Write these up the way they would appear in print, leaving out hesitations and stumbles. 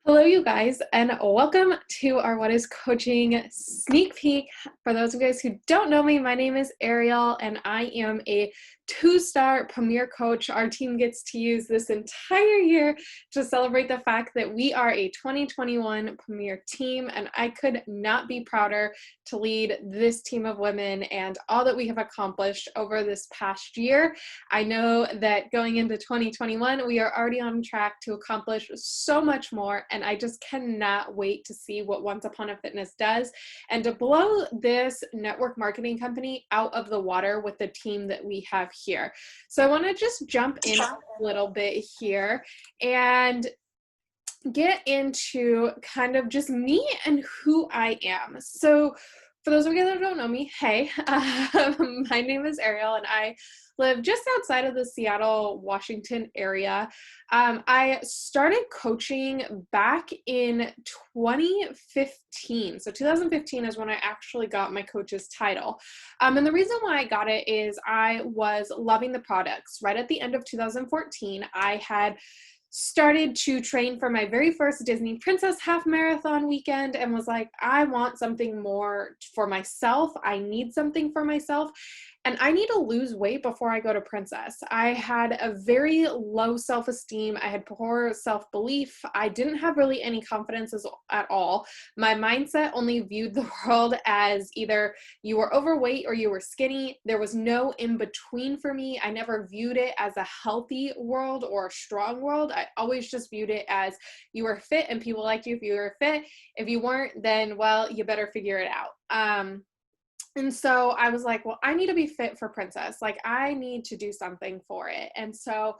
Hello, you guys, and welcome to our What is Coaching sneak peek. For those of you guys who don't know me, my name is Ariel, and I am a two-star premier coach. Our team gets to use this entire year to celebrate the fact that we are a 2021 premier team, and I could not be prouder to lead this team of women and all that we have accomplished over this past year. I know that going into 2021, we are already on track to accomplish so much more, and I just cannot wait to see what Once Upon a Fitness does and to blow this network marketing company out of the water with the team that we have here. So I want to just jump in a little bit here and get into kind of just me and who I am. So for those of you that don't know me, hey, my name is Ariel and I live just outside of the Seattle, Washington area. I started coaching back in 2015. So 2015 is when I actually got my coach's title. And the reason why I got it is I was loving the products. Right at the end of 2014, I had started to train for my very first Disney Princess half marathon weekend and was like, I want something more for myself. I need something for myself. And I need to lose weight before I go to Princess. I had a very low self-esteem. I had poor self-belief. I didn't have really any confidence at all. My mindset only viewed the world as either you were overweight or you were skinny. There was no in between for me. I never viewed it as a healthy world or a strong world. I always just viewed it as you were fit and people liked you if you were fit. If you weren't, then, well, you better figure it out. And so I was like, well, I need to be fit for Princess. Like, I need to do something for it. And so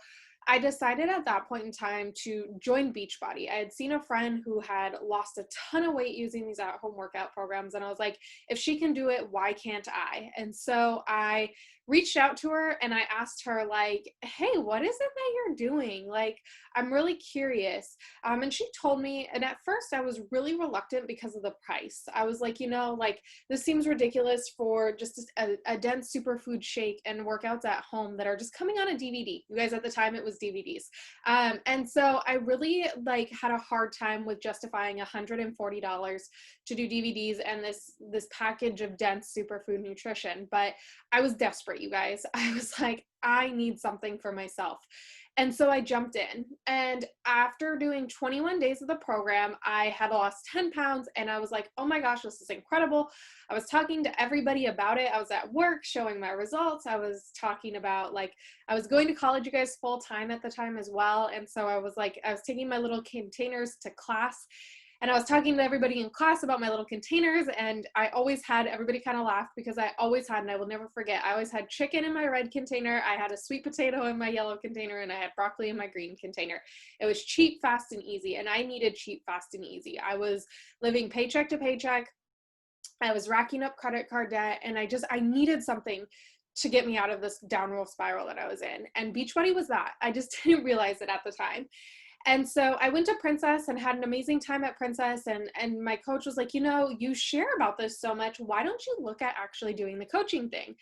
I decided at that point in time to join Beachbody. I had seen a friend who had lost a ton of weight using these at-home workout programs. And I was like, if she can do it, why can't I? And so I reached out to her and I asked her, like, hey, what is it that you're doing? Like, I'm really curious. And she told me, and at first I was really reluctant because of the price. I was like, like, this seems ridiculous for just a dense superfood shake and workouts at home that are just coming on a DVD. You guys, at the time it was DVDs. And so I really had a hard time with justifying $140 to do DVDs and this package of dense superfood nutrition. But I was desperate, you guys. I was like, I need something for myself. And so I jumped in. And after doing 21 days of the program, I had lost 10 pounds and I was like, oh my gosh, this is incredible. I was talking to everybody about it. I was at work showing my results. I was talking about, I was going to college, you guys, full time at the time as well. And so I was taking my little containers to class. And I was talking to everybody in class about my little containers, and I always had, everybody kind of laughed because I always had, and I will never forget, I always had chicken in my red container, I had a sweet potato in my yellow container, and I had broccoli in my green container. It was cheap, fast, and easy, and I needed cheap, fast, and easy. I was living paycheck to paycheck. I was racking up credit card debt, and I needed something to get me out of this downward spiral that I was in. And Beachbody was that. I just didn't realize it at the time. And so I went to Princess and had an amazing time at Princess. And my coach was like, you share about this so much. Why don't you look at actually doing the coaching thing?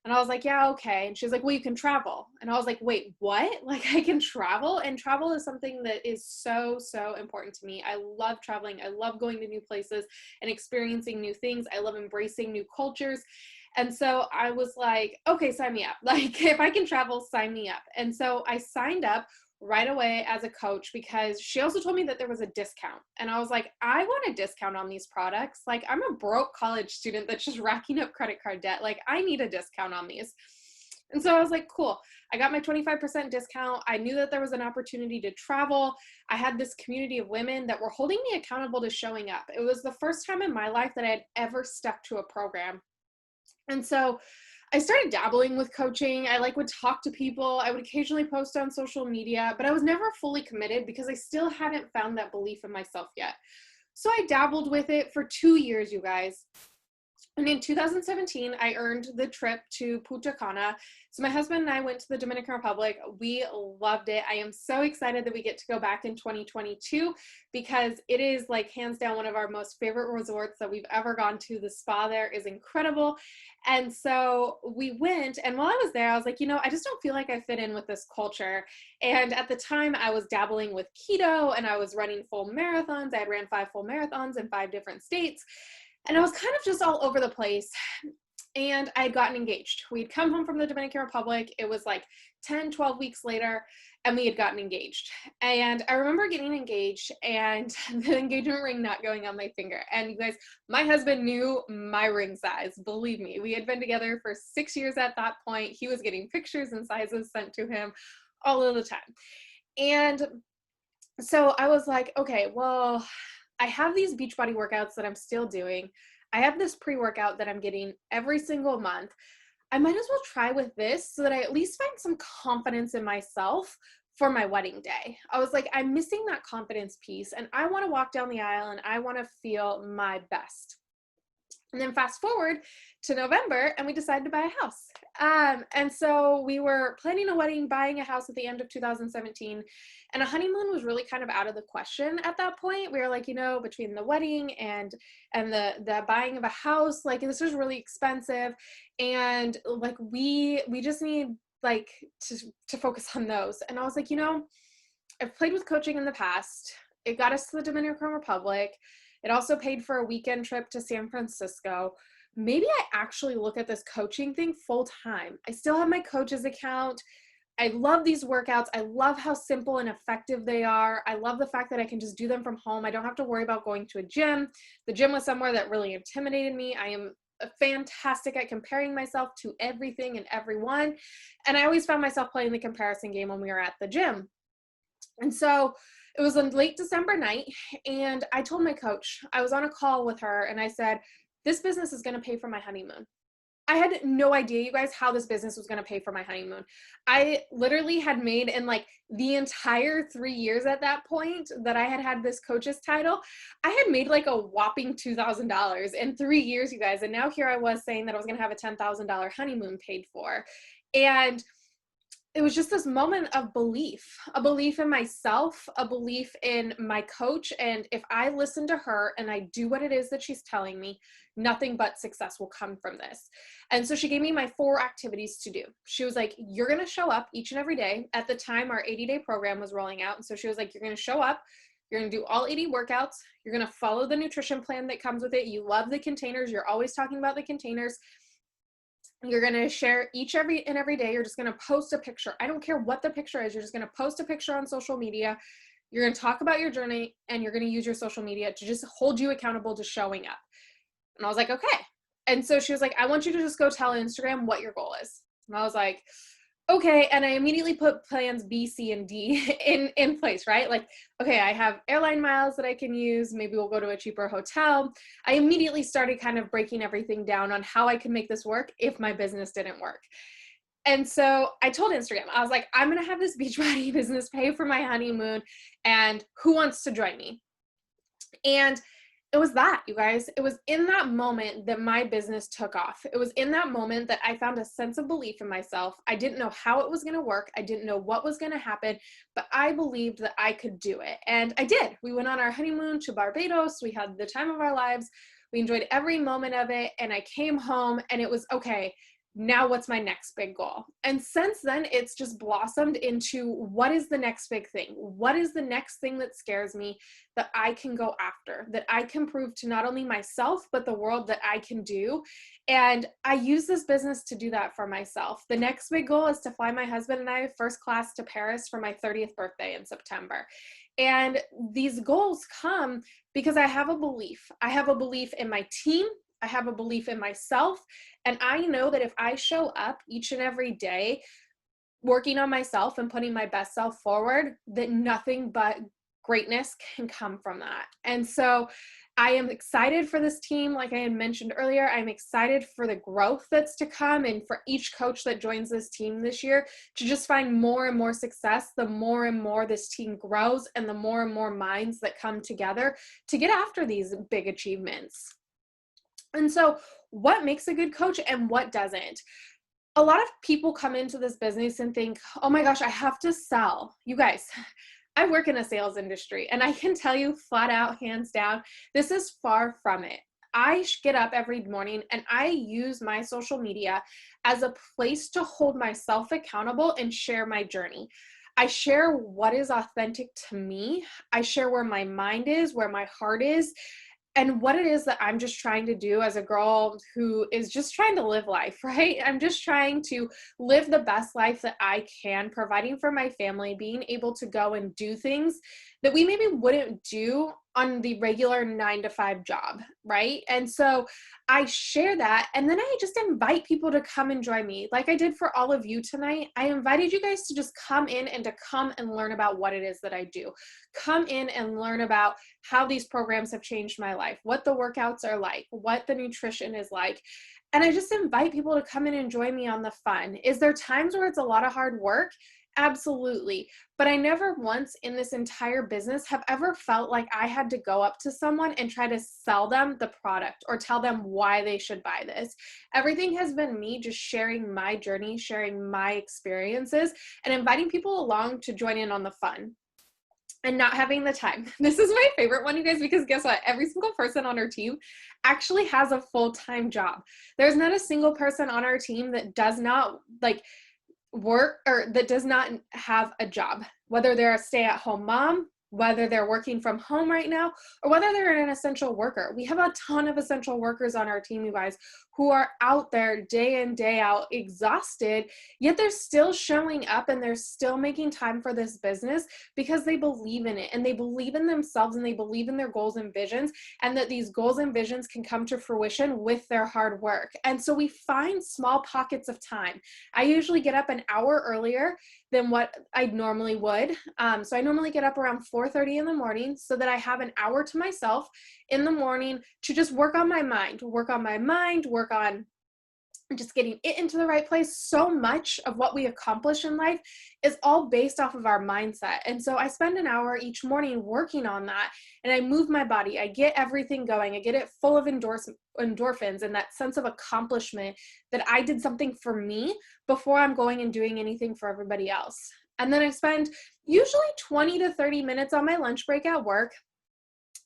And I was like, yeah, okay. And she's like, well, you can travel. And I was like, wait, what? Like, I can travel? And travel is something that is so, so important to me. I love traveling. I love going to new places and experiencing new things. I love embracing new cultures. And so I was like, okay, sign me up. Like, if I can travel, sign me up. And so I signed up right away as a coach because she also told me that there was a discount. And I was like, I want a discount on these products. Like, I'm a broke college student that's just racking up credit card debt. Like, I need a discount on these. And so I was like, cool. I got my 25% discount. I knew that there was an opportunity to travel. I had this community of women that were holding me accountable to showing up. It was the first time in my life that I had ever stuck to a program. And so I started dabbling with coaching. I would talk to people. I would occasionally post on social media, but I was never fully committed because I still hadn't found that belief in myself yet. So I dabbled with it for 2 years, you guys. And in 2017, I earned the trip to Punta Cana. So my husband and I went to the Dominican Republic. We loved it. I am so excited that we get to go back in 2022 because it is like hands down one of our most favorite resorts that we've ever gone to. The spa there is incredible. And so we went, and while I was there, I was like, I just don't feel like I fit in with this culture. And at the time I was dabbling with keto and I was running full marathons. I had ran 5 full marathons in 5 different states. And I was kind of just all over the place. And I had gotten engaged. We'd come home from the Dominican Republic. It was like 10, 12 weeks later, and we had gotten engaged. And I remember getting engaged and the engagement ring not going on my finger. And you guys, my husband knew my ring size. Believe me, we had been together for 6 years at that point. He was getting pictures and sizes sent to him all of the time. And so I was like, okay, well, I have these Beachbody workouts that I'm still doing. I have this pre-workout that I'm getting every single month. I might as well try with this so that I at least find some confidence in myself for my wedding day. I was like, I'm missing that confidence piece and I want to walk down the aisle and I want to feel my best. And then fast forward to November and we decided to buy a house. And so we were planning a wedding, buying a house at the end of 2017. And a honeymoon was really kind of out of the question at that point. We were like, between the wedding and the buying of a house, like this was really expensive. And like we just need like to focus on those. And I was like, I've played with coaching in the past. It got us to the Dominican Republic. It also paid for a weekend trip to San Francisco. Maybe I actually look at this coaching thing full time. I still have my coach's account. I love these workouts. I love how simple and effective they are. I love the fact that I can just do them from home. I don't have to worry about going to a gym. The gym was somewhere that really intimidated me. I am fantastic at comparing myself to everything and everyone. And I always found myself playing the comparison game when we were at the gym. And so it was a late December night, and I told my coach, I was on a call with her, and I said, this business is going to pay for my honeymoon. I had no idea, you guys, how this business was going to pay for my honeymoon. I literally had made in like the entire 3 years at that point that I had this coach's title, I had made like a whopping $2,000 in 3 years, you guys. And now here I was saying that I was going to have a $10,000 honeymoon paid for. And it was just this moment of a belief in myself, a belief in my coach. And if I listen to her and I do what it is that she's telling me, nothing but success will come from this. And so she gave me my 4 activities to do. She was like, you're going to show up each and every day. At the time, our 80-day program was rolling out. And so she was like, you're going to show up. You're going to do all 80 workouts. You're going to follow the nutrition plan that comes with it. You love the containers. You're always talking about the containers. You're going to share every day. You're just going to post a picture. I don't care what the picture is. You're just going to post a picture on social media. You're going to talk about your journey and you're going to use your social media to just hold you accountable to showing up. And I was like, okay. And so she was like, I want you to just go tell Instagram what your goal is. And I was like, okay. And I immediately put plans B, C, and D in place, right? Like, okay, I have airline miles that I can use. Maybe we'll go to a cheaper hotel. I immediately started kind of breaking everything down on how I could make this work if my business didn't work. And so I told Instagram, I was like, I'm going to have this Beachbody business pay for my honeymoon, and who wants to join me? And it was that, you guys. It was in that moment that my business took off. It was in that moment that I found a sense of belief in myself. I didn't know how it was going to work. I didn't know what was going to happen, but I believed that I could do it. And I did. We went on our honeymoon to Barbados. We had the time of our lives. We enjoyed every moment of it. And I came home and it was, okay, now what's my next big goal? And since then, it's just blossomed into what is the next big thing? What is the next thing that scares me that I can go after, that I can prove to not only myself, but the world that I can do? And I use this business to do that for myself. The next big goal is to fly my husband and I first class to Paris for my 30th birthday in September. And these goals come because I have a belief. I have a belief in my team. I have a belief in myself. And I know that if I show up each and every day working on myself and putting my best self forward, that nothing but greatness can come from that. And so I am excited for this team. Like I had mentioned earlier, I'm excited for the growth that's to come and for each coach that joins this team this year to just find more and more success, the more and more this team grows and the more and more minds that come together to get after these big achievements. And so what makes a good coach and what doesn't? A lot of people come into this business and think, oh my gosh, I have to sell. You guys, I work in a sales industry and I can tell you flat out, hands down, this is far from it. I get up every morning and I use my social media as a place to hold myself accountable and share my journey. I share what is authentic to me. I share where my mind is, where my heart is, and what it is that I'm just trying to do as a girl who is just trying to live life, right? I'm just trying to live the best life that I can, providing for my family, being able to go and do things that we maybe wouldn't do on the regular 9 to 5 job, right? And so I share that, and then I just invite people to come and join me. Like I did for all of you tonight, I invited you guys to just come in and to come and learn about what it is that I do. Come in and learn about how these programs have changed my life, what the workouts are like, what the nutrition is like. And I just invite people to come in and join me on the fun. Is there times where it's a lot of hard work? Absolutely. But I never once in this entire business have ever felt like I had to go up to someone and try to sell them the product or tell them why they should buy this. Everything has been me just sharing my journey, sharing my experiences, and inviting people along to join in on the fun. And not having the time. This is my favorite one, you guys, because guess what? Every single person on our team actually has a full-time job. There's not a single person on our team that does not work or that does not have a job, whether they're a stay-at-home mom, whether they're working from home right now, or whether they're an essential worker. We have a ton of essential workers on our team, you guys, who are out there day in, day out, exhausted, yet they're still showing up and they're still making time for this business because they believe in it and they believe in themselves and they believe in their goals and visions, and that these goals and visions can come to fruition with their hard work. And so we find small pockets of time. I usually get up an hour earlier than what I normally would. So I normally get up around 4:30 in the morning so that I have an hour to myself in the morning to just work on my mind, work on just getting it into the right place. So much of what we accomplish in life is all based off of our mindset. And so I spend an hour each morning working on that, and I move my body. I get everything going. I get it full of endorphins and that sense of accomplishment that I did something for me before I'm going and doing anything for everybody else. And then I spend usually 20 to 30 minutes on my lunch break at work.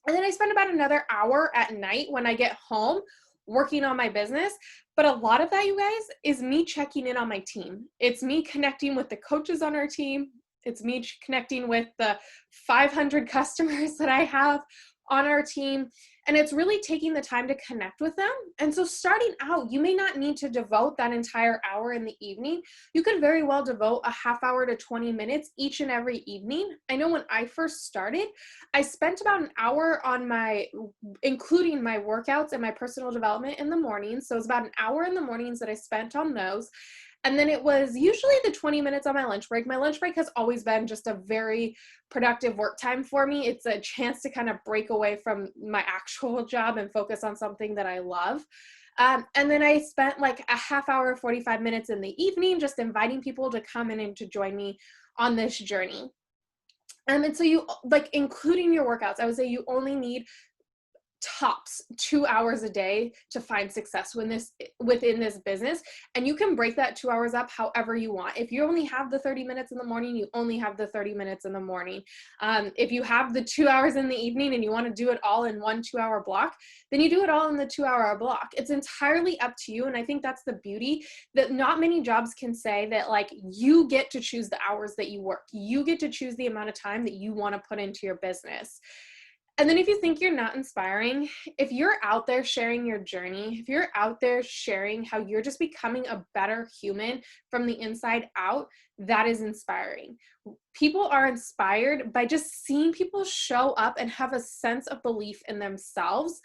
And then I spend about another hour at night when I get home working on my business. But a lot of that, you guys, is me checking in on my team. It's me connecting with the coaches on our team. It's me connecting with the 500 customers that I have on our team. And it's really taking the time to connect with them. And so starting out, you may not need to devote that entire hour in the evening. You could very well devote a half hour to 20 minutes each and every evening. I know when I first started, I spent about an hour on including my workouts and my personal development in the mornings. So it was about an hour in the mornings that I spent on those. And then it was usually the 20 minutes on my lunch break. My lunch break has always been just a very productive work time for me. It's a chance to kind of break away from my actual job and focus on something that I love. And then I spent like a half hour, 45 minutes in the evening, just inviting people to come in and to join me on this journey. And so you including your workouts, I would say you only need tops 2 hours a day to find success within this business. And you can break that 2 hours up however you want. If you only have the 30 minutes in the morning, you only have the 30 minutes in the morning. If you have the 2 hours in the evening and you want to do it all in one 2-hour block, then you do it all in the 2-hour block. It's entirely up to you. And I think that's the beauty that not many jobs can say, that you get to choose the hours that you work. You get to choose the amount of time that you want to put into your business. And then if you think you're not inspiring, if you're out there sharing your journey, if you're out there sharing how you're just becoming a better human from the inside out, that is inspiring. People are inspired by just seeing people show up and have a sense of belief in themselves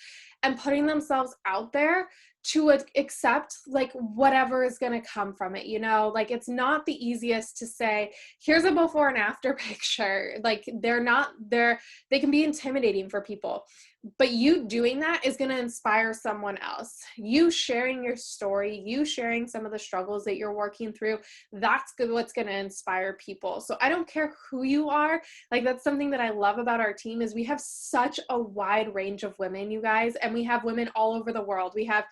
and putting themselves out there to accept whatever is going to come from it. It's not the easiest to say, here's a before and after picture. They can be intimidating for people. But you doing that is going to inspire someone else. You sharing your story, you sharing some of the struggles that you're working through, that's good, what's going to inspire people. So I don't care who you are. Like, that's something that I love about our team is we have such a wide range of women, you guys, and we have women all over the world. We have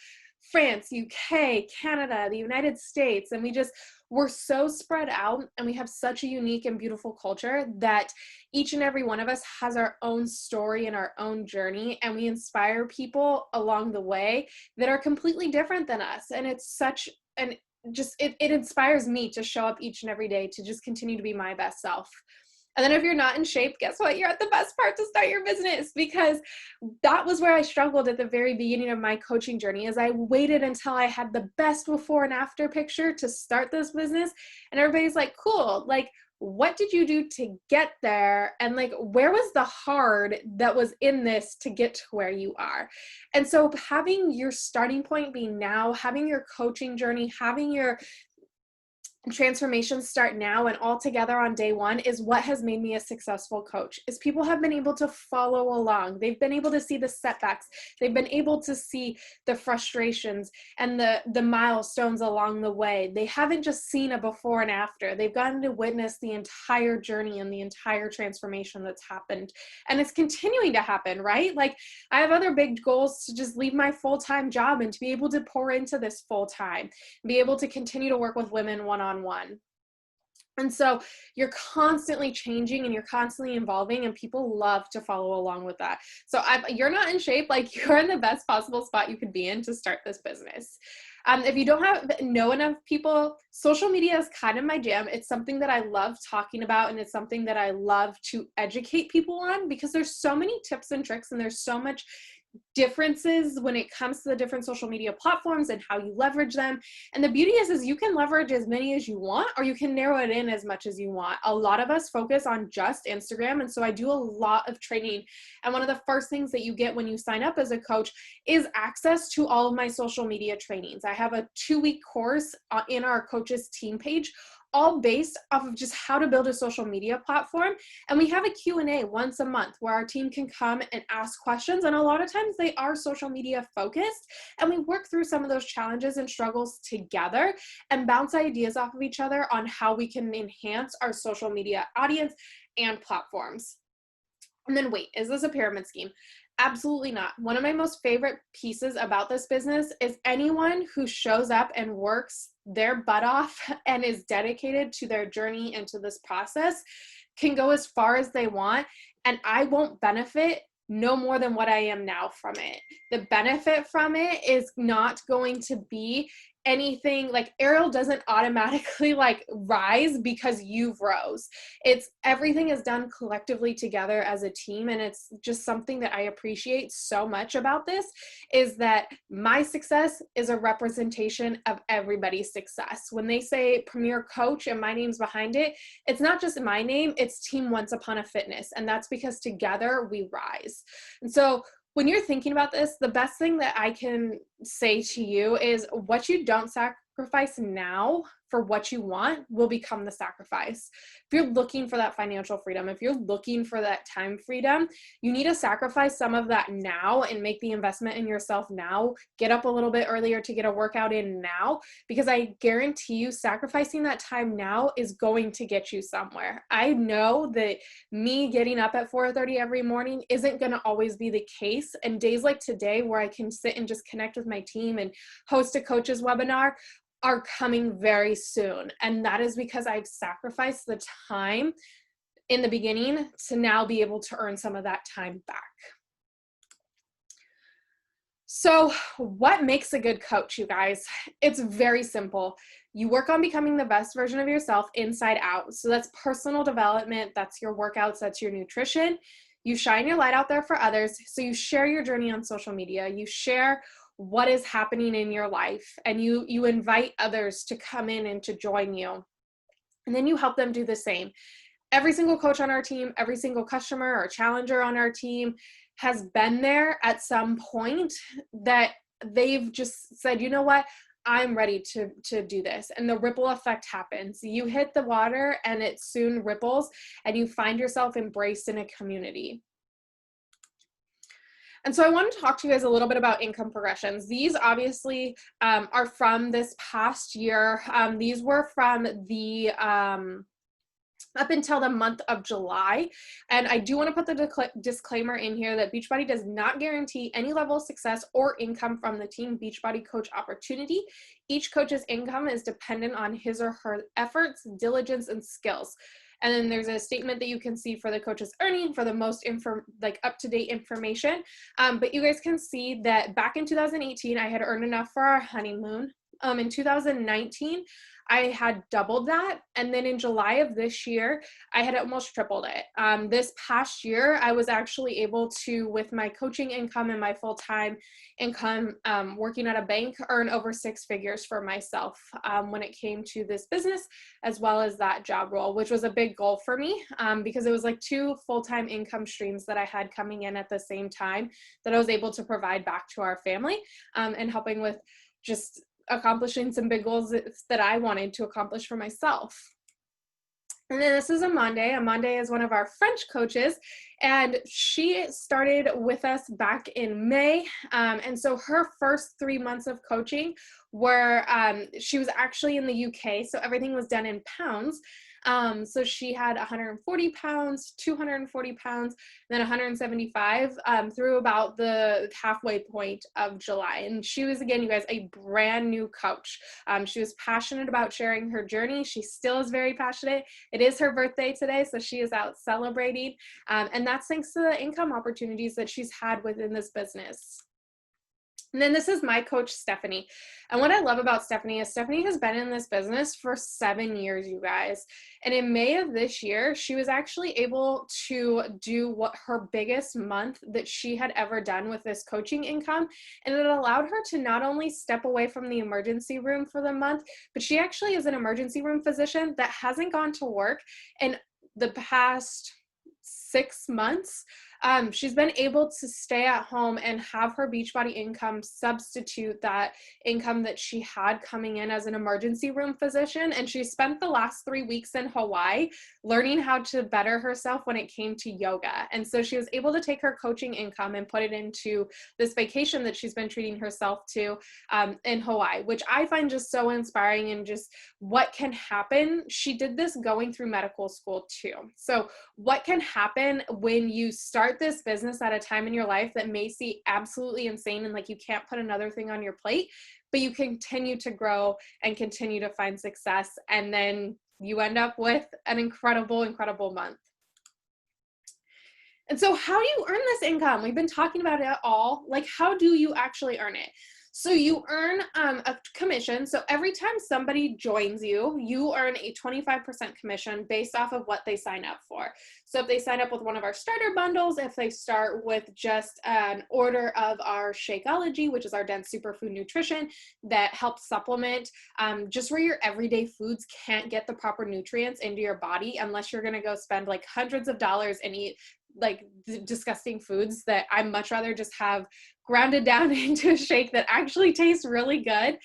France, UK, Canada, the United States, and we're so spread out, and we have such a unique and beautiful culture that each and every one of us has our own story and our own journey, and we inspire people along the way that are completely different than us. And it's such an it inspires me to show up each and every day to just continue to be my best self. And then if you're not in shape, guess what? You're at the best part to start your business, because that was where I struggled at the very beginning of my coaching journey. As I waited until I had the best before and after picture to start this business. And everybody's like, cool, like, what did you do to get there? And like, where was the hard that was in this to get to where you are? And so having your starting point be now, having your coaching journey, having your transformations start now and all together on day one is what has made me a successful coach. Is people have been able to follow along. They've been able to see the setbacks. They've been able to see the frustrations and the milestones along the way. They haven't just seen a before and after. They've gotten to witness the entire journey and the entire transformation that's happened. And it's continuing to happen, right? Like, I have other big goals to just leave my full-time job and to be able to pour into this full-time, be able to continue to work with women one-on-one. And so you're constantly changing and you're constantly evolving, and people love to follow along with that. So you're not in shape, like, you're in the best possible spot you could be in to start this business. If you don't know enough people, social media is kind of my jam. It's something that I love talking about, and it's something that I love to educate people on, because there's so many tips and tricks, and there's so much differences when it comes to the different social media platforms and how you leverage them. And the beauty is you can leverage as many as you want, or you can narrow it in as much as you want. A lot of us focus on just Instagram, and so I do a lot of training. And one of the first things that you get when you sign up as a coach is access to all of my social media trainings. I have a 2-week course in our coaches team page, all based off of just how to build a social media platform. And we have a Q&A once a month where our team can come and ask questions. And a lot of times they are social media focused. And we work through some of those challenges and struggles together and bounce ideas off of each other on how we can enhance our social media audience and platforms. And then wait, is this a pyramid scheme? Absolutely not. One of my most favorite pieces about this business is anyone who shows up and works their butt off and is dedicated to their journey and to this process can go as far as they want, and I won't benefit no more than what I am now from it. The benefit from it is not going to be anything like Ariel doesn't automatically like rise because you've rose. It's everything is done collectively together as a team. And it's just something that I appreciate so much about this is that my success is a representation of everybody's success. When they say Premier Coach and my name's behind it, it's not just my name, it's Team Once Upon a Fitness. And that's because together we rise. And so when you're thinking about this, the best thing that I can say to you is what you don't sacrifice now for what you want will become the sacrifice. If you're looking for that financial freedom, if you're looking for that time freedom, you need to sacrifice some of that now and make the investment in yourself now. Get up a little bit earlier to get a workout in now, because I guarantee you sacrificing that time now is going to get you somewhere. I know that me getting up at 4:30 every morning isn't going to always be the case. And days like today where I can sit and just connect with my team and host a coach's webinar are coming very soon. And that is because I've sacrificed the time in the beginning to now be able to earn some of that time back. So what makes a good coach, you guys? It's very simple. You work on becoming the best version of yourself inside out. So that's personal development, that's your workouts, that's your nutrition. You shine your light out there for others. So you share your journey on social media. You share what is happening in your life, and you invite others to come in and to join you. And then you help them do the same. Every single coach on our team, every single customer or challenger on our team has been there at some point that they've just said, you know what, I'm ready to do this. And the ripple effect happens. You hit the water and it soon ripples, and you find yourself embraced in a community. And so I want to talk to you guys a little bit about income progressions. These obviously are from this past year. These were from the up until the month of July. And I do want to put the disclaimer in here that Beachbody does not guarantee any level of success or income from the Team Beachbody Coach opportunity. Each coach's income is dependent on his or her efforts, diligence, and skills. And then there's a statement that you can see for the coach's earning for the most up-to-date information. But you guys can see that back in 2018, I had earned enough for our honeymoon. In 2019, I had doubled that. And then in July of this year, I had almost tripled it. This past year, I was actually able to, with my coaching income and my full-time income, working at a bank, earn over 6 figures for myself when it came to this business, as well as that job role, which was a big goal for me because it was like 2 full-time income streams that I had coming in at the same time that I was able to provide back to our family and helping with just accomplishing some big goals that I wanted to accomplish for myself. And then this is Amande. Amande is one of our French coaches, and she started with us back in May. And so her first 3 months of coaching were, she was actually in the UK, so everything was done in pounds. So she had 140 pounds, 240 pounds, and then 175 through about the halfway point of July. And she was, again, you guys, a brand new coach. She was passionate about sharing her journey. She still is very passionate. It is her birthday today, so she is out celebrating. And that's thanks to the income opportunities that she's had within this business. And then this is my coach, Stephanie. And what I love about Stephanie is Stephanie has been in this business for 7 years, you guys. And in May of this year, she was actually able to do what her biggest month that she had ever done with this coaching income. And it allowed her to not only step away from the emergency room for the month, but she actually is an emergency room physician that hasn't gone to work in the past 6 months. She's been able to stay at home and have her Beachbody income substitute that income that she had coming in as an emergency room physician. And she spent the last 3 weeks in Hawaii learning how to better herself when it came to yoga. And so she was able to take her coaching income and put it into this vacation that she's been treating herself to in Hawaii, which I find just so inspiring and just what can happen. She did this going through medical school too. So what can happen when you start this business at a time in your life that may seem absolutely insane and like you can't put another thing on your plate, but you continue to grow and continue to find success, and then you end up with an incredible, incredible month. And so how do you earn this income? We've been talking about it all. Like, how do you actually earn it? So you earn a commission. So every time somebody joins you, you earn a 25% commission based off of what they sign up for. So if they sign up with one of our starter bundles, if they start with just an order of our Shakeology, which is our dense superfood nutrition that helps supplement just where your everyday foods can't get the proper nutrients into your body unless you're going to go spend like hundreds of dollars and eat like disgusting foods that I much rather just have grounded down into a shake that actually tastes really good.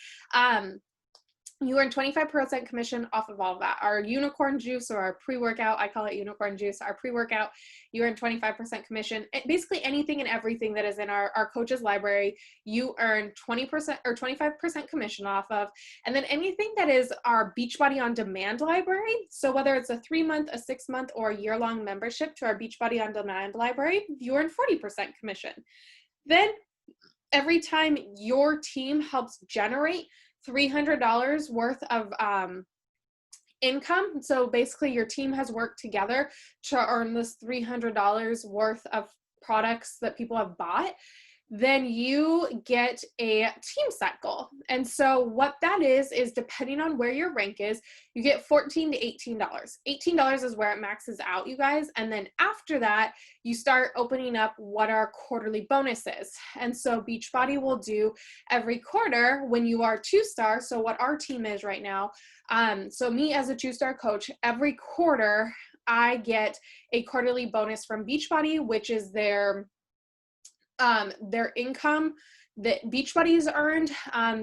You earn 25% commission off of all of that. Our unicorn juice or our pre-workout, I call it unicorn juice, our pre-workout, you earn 25% commission. Basically anything and everything that is in our coach's library, you earn 20% or 25% commission off of. And then anything that is our Beachbody On Demand library, so whether it's a 3-month, a 6-month, or a year-long membership to our Beachbody On Demand library, you earn 40% commission. Then every time your team helps generate $300 worth of income. So basically your team has worked together to earn this $300 worth of products that people have bought. Then you get a team set goal. And so what that is depending on where your rank is, you get $14 to $18. $18 is where it maxes out, you guys. And then after that, you start opening up what our quarterly bonus is. And so Beachbody will do every quarter when you are 2-star. So what our team is right now. So me as a 2-star coach, every quarter I get a quarterly bonus from Beachbody, which is their income that Beachbodys earned,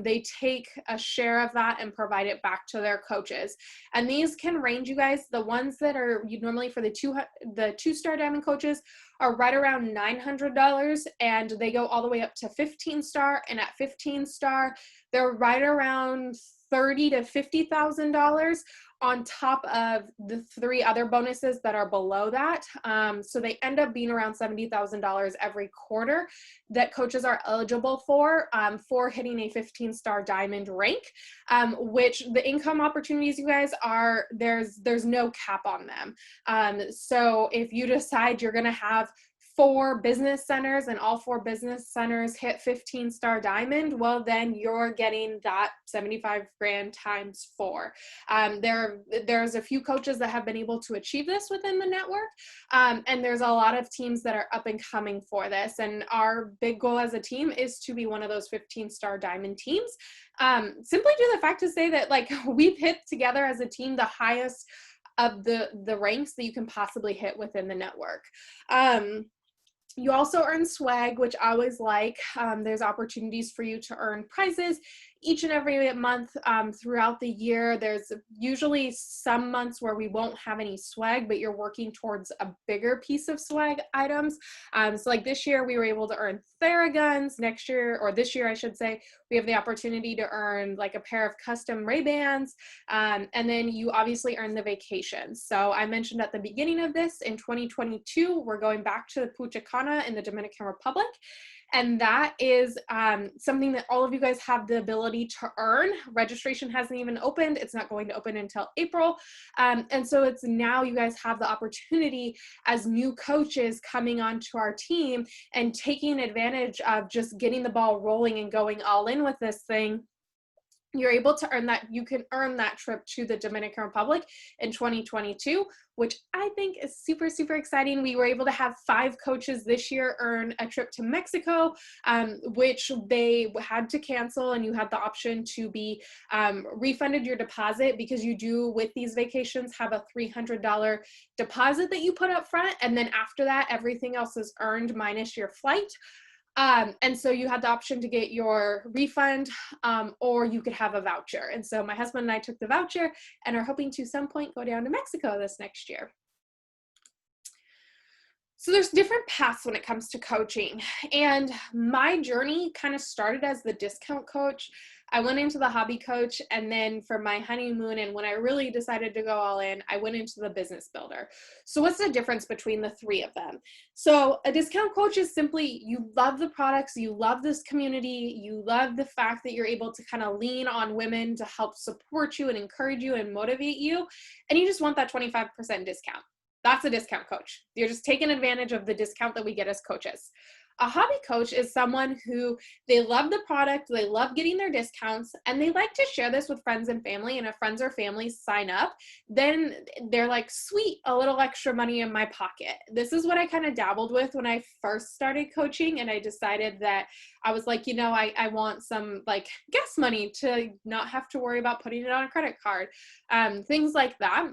they take a share of that and provide it back to their coaches. And these can range, you guys, the ones that are normally for the two-star diamond coaches are right around $900, and they go all the way up to 15-star, and at 15-star, they're right around $30,000 to $50,000 on top of the 3 other bonuses that are below that. So they end up being around $70,000 every quarter that coaches are eligible for hitting a 15-star diamond rank, which the income opportunities, you guys, are, there's no cap on them. So if you decide you're gonna have 4 business centers and all 4 business centers hit 15-star diamond, well, then you're getting that 75 grand times 4. There's a few coaches that have been able to achieve this within the network, and there's a lot of teams that are up and coming for this. And our big goal as a team is to be one of those 15-star diamond teams. Simply due to the fact to say that, like, we've hit together as a team the highest of the ranks that you can possibly hit within the network. You also earn swag, which I always like. There's opportunities for you to earn prizes each and every month throughout the year. There's usually some months where we won't have any swag, but you're working towards a bigger piece of swag items. So like this year, we were able to earn Theraguns. Next year, or this year, I should say, we have the opportunity to earn like a pair of custom Ray-Bans. And then you obviously earn the vacations. So I mentioned at the beginning of this, in 2022, we're going back to Punta Cana in the Dominican Republic. And that is something that all of you guys have the ability to earn. Registration hasn't even opened. It's not going to open until April. And so it's now you guys have the opportunity as new coaches coming onto our team and taking advantage of just getting the ball rolling and going all in with this thing. You're able to earn that. You can earn that trip to the Dominican Republic in 2022, which I think is super, super exciting. We were able to have 5 coaches this year earn a trip to Mexico, which they had to cancel, and you had the option to be refunded your deposit, because you do, with these vacations, have a $300 deposit that you put up front. And then after that, everything else is earned minus your flight. And so you had the option to get your refund, or you could have a voucher. And so my husband and I took the voucher and are hoping to some point go down to Mexico this next year. So there's different paths when it comes to coaching. And my journey kind of started as the discount coach. I went into the hobby coach, and then for my honeymoon, and when I really decided to go all in, I went into the business builder. So what's the difference between the 3 of them? So a discount coach is simply, you love the products, you love this community, you love the fact that you're able to kind of lean on women to help support you and encourage you and motivate you, and you just want that 25% discount. That's a discount coach. You're just taking advantage of the discount that we get as coaches. A hobby coach is someone who, they love the product, they love getting their discounts, and they like to share this with friends and family. And if friends or family sign up, then they're like, sweet, a little extra money in my pocket. This is what I kind of dabbled with when I first started coaching, and I decided that I was like, I want some like gas money to not have to worry about putting it on a credit card, things like that.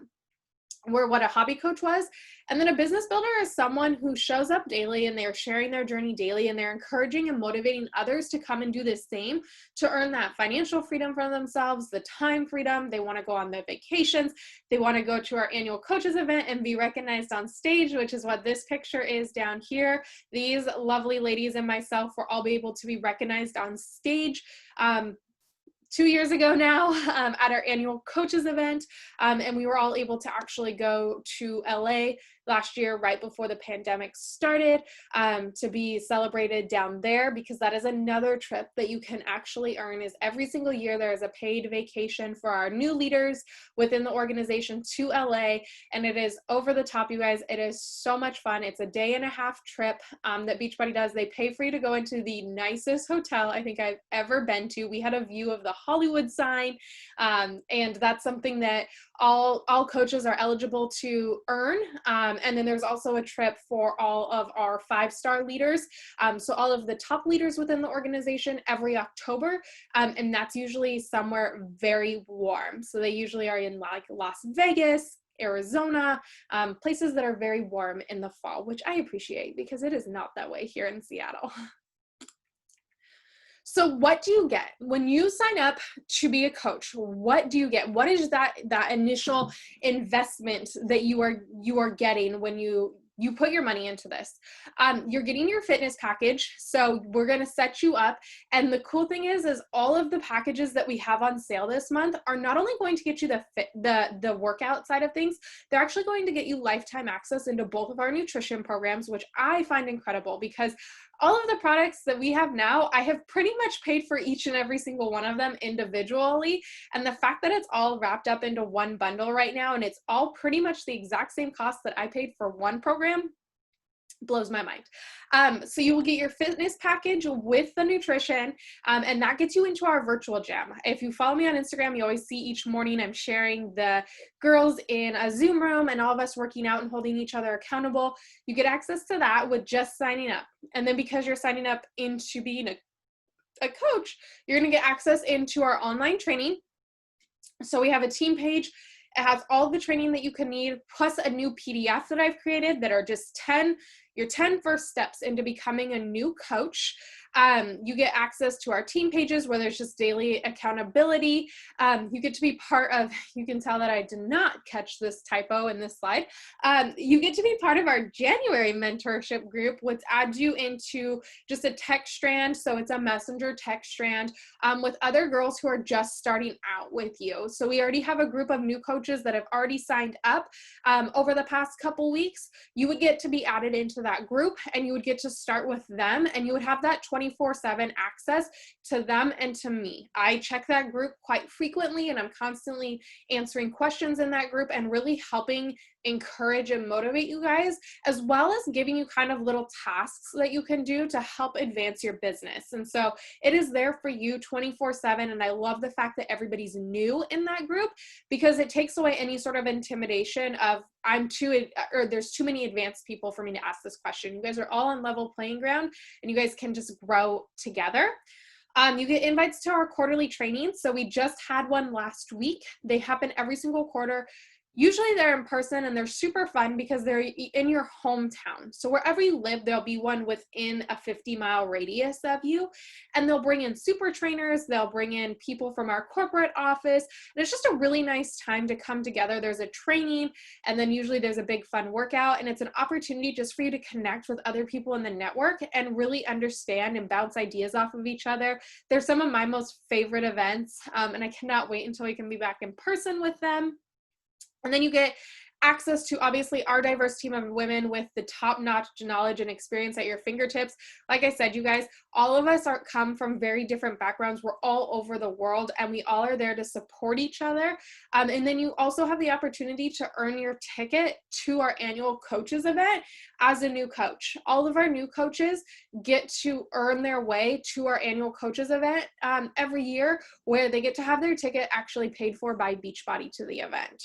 Were what a hobby coach was. And then a business builder is someone who shows up daily, and they're sharing their journey daily, and they're encouraging and motivating others to come and do the same, to earn that financial freedom for themselves, the time freedom. They want to go on their vacations. They want to go to our annual coaches event and be recognized on stage, which is what this picture is down here. These lovely ladies and myself will all be able to be recognized on stage 2 years ago now at our annual coaches event. And we were all able to actually go to LA last year, right before the pandemic started, to be celebrated down there, because that is another trip that you can actually earn. Is every single year there is a paid vacation for our new leaders within the organization to LA, and it is over the top, you guys. It is so much fun. It's a 1.5-day trip that Beachbody does. They pay for you to go into the nicest hotel I think I've ever been to. We had a view of the Hollywood sign, and that's something that all coaches are eligible to earn. And then there's also a trip for all of our 5-star leaders. So all of the top leaders within the organization every October. And that's usually somewhere very warm. So they usually are in like Las Vegas, Arizona, places that are very warm in the fall, which I appreciate because it is not that way here in Seattle. So what do you get when you sign up to be a coach? What do you get? What is that initial investment that you are getting when you put your money into this? You're getting your fitness package. So we're going to set you up. And the cool thing is all of the packages that we have on sale this month are not only going to get you the workout side of things, they're actually going to get you lifetime access into both of our nutrition programs, which I find incredible because all of the products that we have now, I have pretty much paid for each and every single one of them individually. And the fact that it's all wrapped up into one bundle right now, and it's all pretty much the exact same cost that I paid for one program, blows my mind. So you will get your fitness package with the nutrition, and that gets you into our virtual gym. If you follow me on Instagram, you always see each morning I'm sharing the girls in a Zoom room and all of us working out and holding each other accountable. You get access to that with just signing up. And then because you're signing up into being a coach, you're going to get access into our online training. So we have a team page. It has all the training that you can need, plus a new PDF that I've created that are just your 10 first steps into becoming a new coach. You get access to our team pages where there's just daily accountability. You get to be part of, you can tell that I did not catch this typo in this slide. You get to be part of our January mentorship group, which adds you into just a text strand. So it's a messenger text strand with other girls who are just starting out with you. So we already have a group of new coaches that have already signed up over the past couple weeks. You would get to be added into that group and you would get to start with them, and you would have that 24/7 access to them and to me. I check that group quite frequently, and I'm constantly answering questions in that group and really helping encourage and motivate you guys, as well as giving you kind of little tasks that you can do to help advance your business. And so it is there for you 24/7. And I love the fact that everybody's new in that group because it takes away any sort of intimidation of there's too many advanced people for me to ask this question. You guys are all on level playing ground and you guys can just grow together. You get invites to our quarterly trainings. So we just had one last week. They happen every single quarter. Usually they're in person and they're super fun because they're in your hometown. So wherever you live, there'll be one within a 50-mile radius of you. And they'll bring in super trainers. They'll bring in people from our corporate office. And it's just a really nice time to come together. There's a training, and then usually there's a big fun workout. And it's an opportunity just for you to connect with other people in the network and really understand and bounce ideas off of each other. They're some of my most favorite events. And I cannot wait until we can be back in person with them. And then you get access to obviously our diverse team of women with the top-notch knowledge and experience at your fingertips. Like I said, you guys, all of us come from very different backgrounds. We're all over the world and we all are there to support each other. And then you also have the opportunity to earn your ticket to our annual coaches event as a new coach. All of our new coaches get to earn their way to our annual coaches event every year, where they get to have their ticket actually paid for by Beachbody to the event.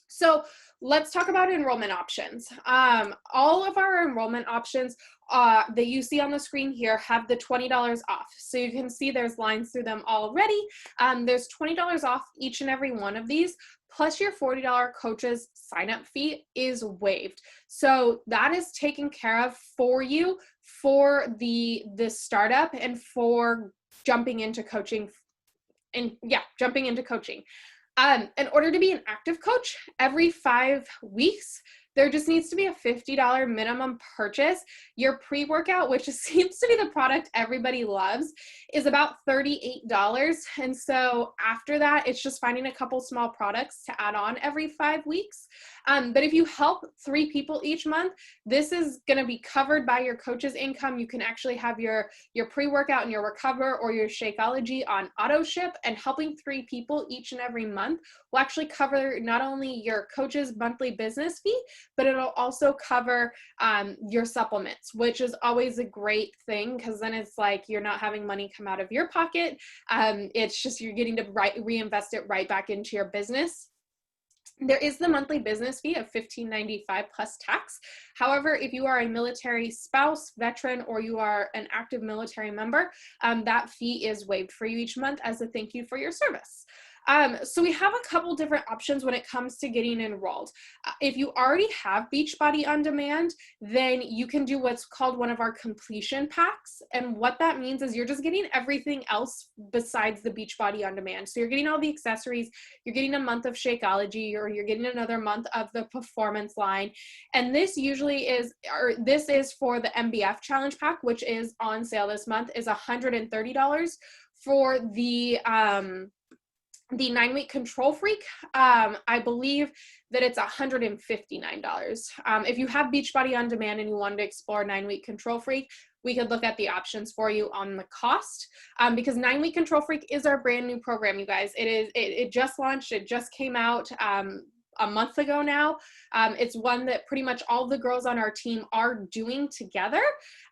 So let's talk about enrollment options. All of our enrollment options that you see on the screen here have the $20 off. So you can see there's lines through them already. There's $20 off each and every one of these, plus your $40 coaches sign-up fee is waived. So that is taken care of for you for the startup and for jumping into coaching. Jumping into coaching. In order to be an active coach, every 5 weeks, there just needs to be a $50 minimum purchase. Your pre-workout, which seems to be the product everybody loves, is about $38. And so after that, it's just finding a couple small products to add on every 5 weeks. But if you help 3 people each month, this is going to be covered by your coach's income. You can actually have your pre-workout and your recover or your Shakeology on auto ship, and helping 3 people each and every month will actually cover not only your coach's monthly business fee, but it'll also cover your supplements, which is always a great thing because then it's like you're not having money come out of your pocket. It's just you're getting to reinvest it right back into your business. There is the monthly business fee of $15.95 plus tax. However, if you are a military spouse, veteran, or you are an active military member, that fee is waived for you each month as a thank you for your service. So we have a couple different options when it comes to getting enrolled. If you already have Beachbody On Demand, then you can do what's called one of our completion packs. And what that means is you're just getting everything else besides the Beachbody On Demand. So you're getting all the accessories, you're getting a month of Shakeology, or you're getting another month of the performance line. And this usually is, or this is for the MBF Challenge Pack, which is on sale this month, is $130. For the 9-week Control Freak, I believe that it's $159. If you have Beachbody On Demand and you wanted to explore 9-week Control Freak, we could look at the options for you on the cost, because 9-week Control Freak is our brand new program, you guys. It just launched, it just came out a month ago now. It's one that pretty much all the girls on our team are doing together.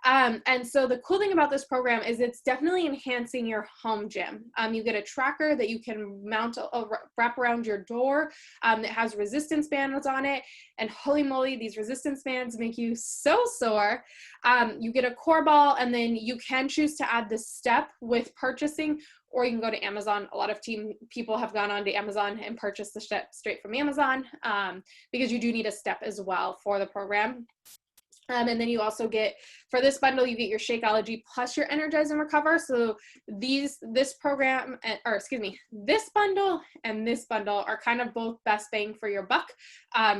And so the cool thing about this program is it's definitely enhancing your home gym. You get a tracker that you can mount, wrap around your door, that has resistance bands on it. And holy moly, these resistance bands make you so sore. You get a core ball, and then you can choose to add the step with purchasing, or you can go to Amazon. A lot of people have gone on to Amazon and purchased the step straight from Amazon, because you do need a step as well for the program. And then you also get, for this bundle, you get your Shakeology plus your Energize and Recover. So this program, this bundle and this bundle are kind of both best bang for your buck,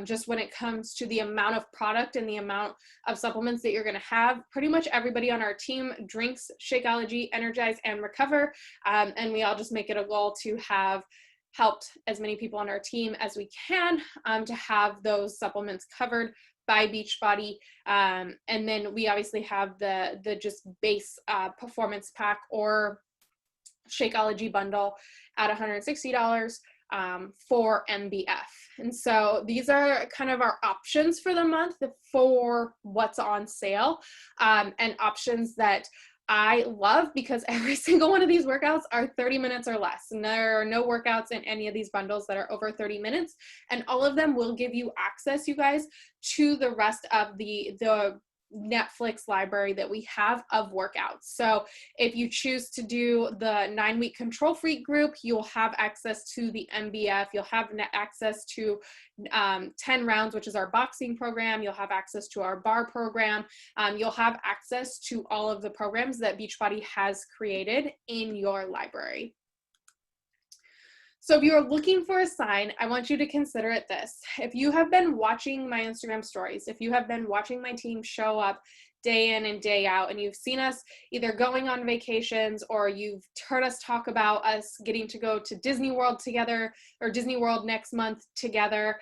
just when it comes to the amount of product and the amount of supplements that you're going to have. Pretty much everybody on our team drinks Shakeology, Energize, and Recover, and we all just make it a goal to have helped as many people on our team as we can, to have those supplements covered by Beachbody. And then we obviously have the just base performance pack or Shakeology bundle at $160 for MBF. And so these are kind of our options for the month for what's on sale, and options that I love, because every single one of these workouts are 30 minutes or less. And there are no workouts in any of these bundles that are over 30 minutes. And all of them will give you access, you guys, to the rest of the Netflix library that we have of workouts. So if you choose to do the 9-week Control Freak group, you'll have access to the MBF. You'll have access to 10 rounds, which is our boxing program. You'll have access to our bar program. You'll have access to all of the programs that Beachbody has created in your library. So if you're looking for a sign, I want you to consider it this. If you have been watching my Instagram stories, if you have been watching my team show up day in and day out, and you've seen us either going on vacations, or you've heard us talk about us getting to go to Disney World together, or Disney World next month together,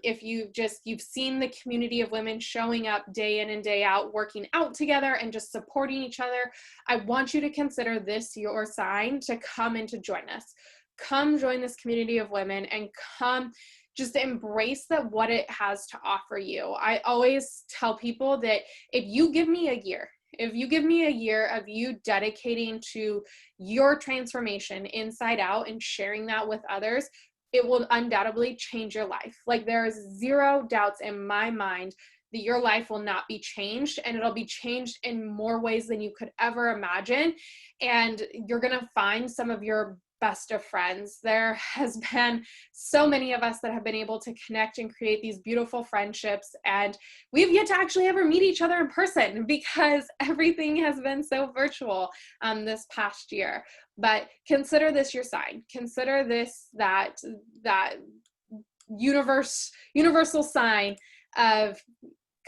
if you've seen the community of women showing up day in and day out, working out together and just supporting each other, I want you to consider this your sign to come and to join us. Come join this community of women and come just embrace what it has to offer you. I always tell people that if you give me a year of you dedicating to your transformation inside out and sharing that with others, it will undoubtedly change your life. Like, there's zero doubts in my mind that your life will not be changed, and it'll be changed in more ways than you could ever imagine. And you're going to find some of your best of friends. There has been so many of us that have been able to connect and create these beautiful friendships, and we've yet to actually ever meet each other in person because everything has been so virtual this past year. But consider this your sign. Consider this that universal sign of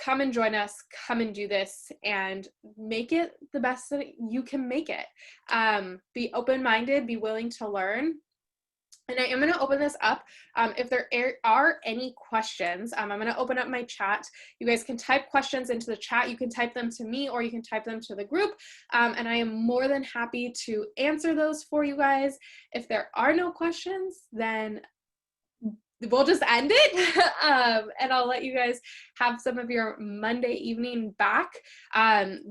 come and join us, come and do this, and make it the best that you can make it. Be open-minded, be willing to learn. And I am going to open this up. If there are any questions, I'm going to open up my chat. You guys can type questions into the chat. You can type them to me, or you can type them to the group. And I am more than happy to answer those for you guys. If there are no questions, then we'll just end it, and I'll let you guys have some of your Monday evening back.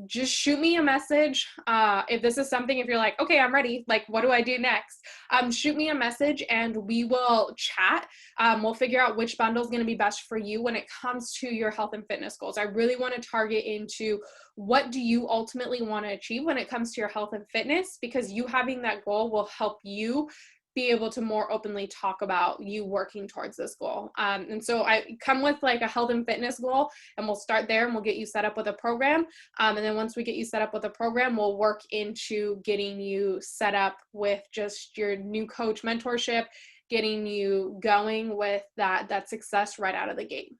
Just shoot me a message if this is something, if you're like, okay, I'm ready, like, what do I do next? Shoot me a message and we will chat. We'll figure out which bundle is going to be best for you when it comes to your health and fitness goals. I really want to target into what do you ultimately want to achieve when it comes to your health and fitness, because you having that goal will help you be able to more openly talk about you working towards this goal. And so I come with like a health and fitness goal, and we'll start there and we'll get you set up with a program. And then once we get you set up with a program, we'll work into getting you set up with just your new coach mentorship, getting you going with that success right out of the gate.